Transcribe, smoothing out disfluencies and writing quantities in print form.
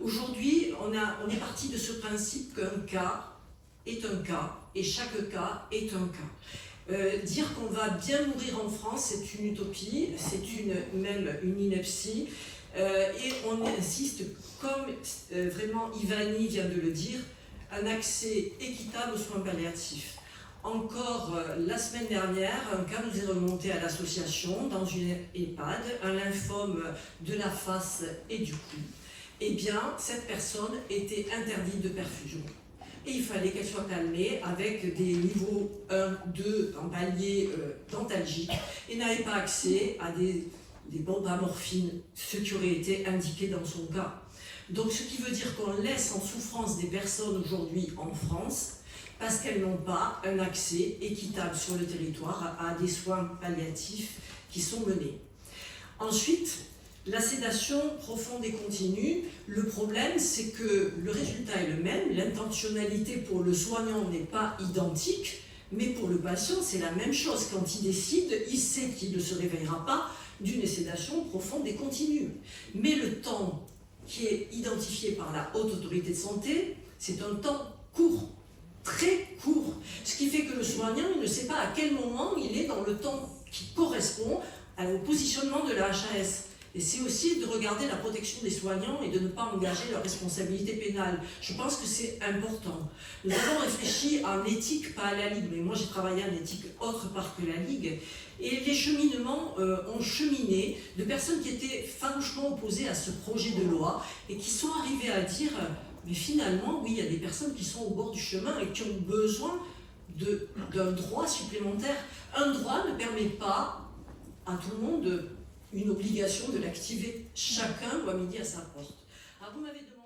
Aujourd'hui, on est parti de ce principe qu'un cas est un cas et chaque cas est un cas. Dire qu'on va bien mourir en France, c'est une utopie, c'est même une ineptie. Et on insiste, comme vraiment Ivani vient de le dire, un accès équitable aux soins palliatifs. Encore la semaine dernière, un cas nous est remonté à l'association dans une EHPAD, un lymphome de la face et du cou. Eh bien, cette personne était interdite de perfusion. Et il fallait qu'elle soit calmée avec des niveaux 1, 2 en palier dentalgique et n'avait pas accès à des bombes à morphine, ce qui aurait été indiqué dans son cas. Donc ce qui veut dire qu'on laisse en souffrance des personnes aujourd'hui en France parce qu'elles n'ont pas un accès équitable sur le territoire à des soins palliatifs qui sont menés. Ensuite, la sédation profonde et continue, le problème c'est que le résultat est le même, l'intentionnalité pour le soignant n'est pas identique, mais pour le patient c'est la même chose. Quand il décide, il sait qu'il ne se réveillera pas d'une sédation profonde et continue. Mais le temps qui est identifié par la Haute Autorité de Santé, c'est un temps court, très court. Ce qui fait que le soignant il ne sait pas à quel moment il est dans le temps qui correspond au positionnement de la HAS. Et c'est aussi de regarder la protection des soignants et de ne pas engager leur responsabilité pénale. Je pense que c'est important. Nous avons réfléchi en éthique, pas à la Ligue, mais moi j'ai travaillé en éthique autre part que la Ligue, et les cheminements ont cheminé de personnes qui étaient farouchement opposées à ce projet de loi et qui sont arrivées à dire mais finalement, oui, il y a des personnes qui sont au bord du chemin et qui ont besoin d'un droit supplémentaire. Un droit ne permet pas à tout le monde une obligation de l'activer. Chacun doit midi à sa porte. Alors vous m'avez demandé